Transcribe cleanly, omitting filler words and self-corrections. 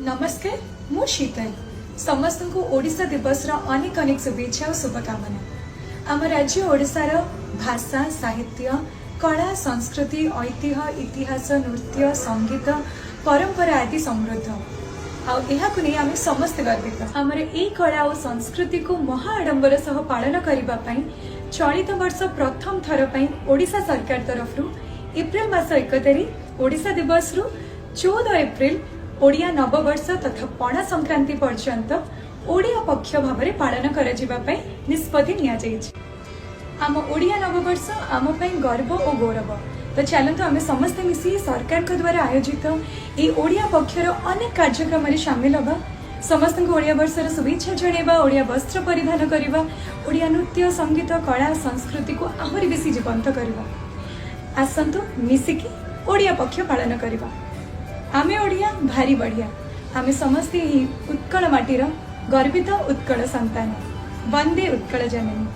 नमस्कार मु शीतल समस्त को ओडिशा दिवस अनेक अनेक शुभेच्छा और शुभकामना। आम राज्य ओडिशार भाषा साहित्य कला संस्कृति ऐतिह्य इतिहास नृत्य संगीत परंपरा आदि समृद्ध आम समस्त गर्वित। आमर ए कला और संस्कृति को महाआडंबर सह पालन करने चलित वर्ष प्रथम थर ओडिशा सरकार तरफ एप्रिल मास 1 तारिख ओडिशा दिवस 14 एप्रिल ओडिया नववर्ष तथा पणा संक्रांति पर्यंत ओडिया पक्ष भाव में पालन कर निष्पत्ति नि आम ओडिया नववर्ष आम गर्व और गौरव। तो चलते आम समस्ते मिसी सरकार द्वारा आयोजित ये ओडिया पक्षर अनेक कार्यक्रम सामिल हवा समस्त ओडिया वर्षर शुभेच्छा जणाइबा ओडिया वस्त्र परिधान करवा ओडिया नृत्य संगीत कला संस्कृति को आहरी बेसी जीवंत करवा। आसतु मिसिकी ओडिया पक्ष पालन करवा। आमे ओडिया भारी बढ़िया आमे समस्ते ही उत्कल माटीर गर्वित उत्कल संतान। वंदे उत्कल जननी।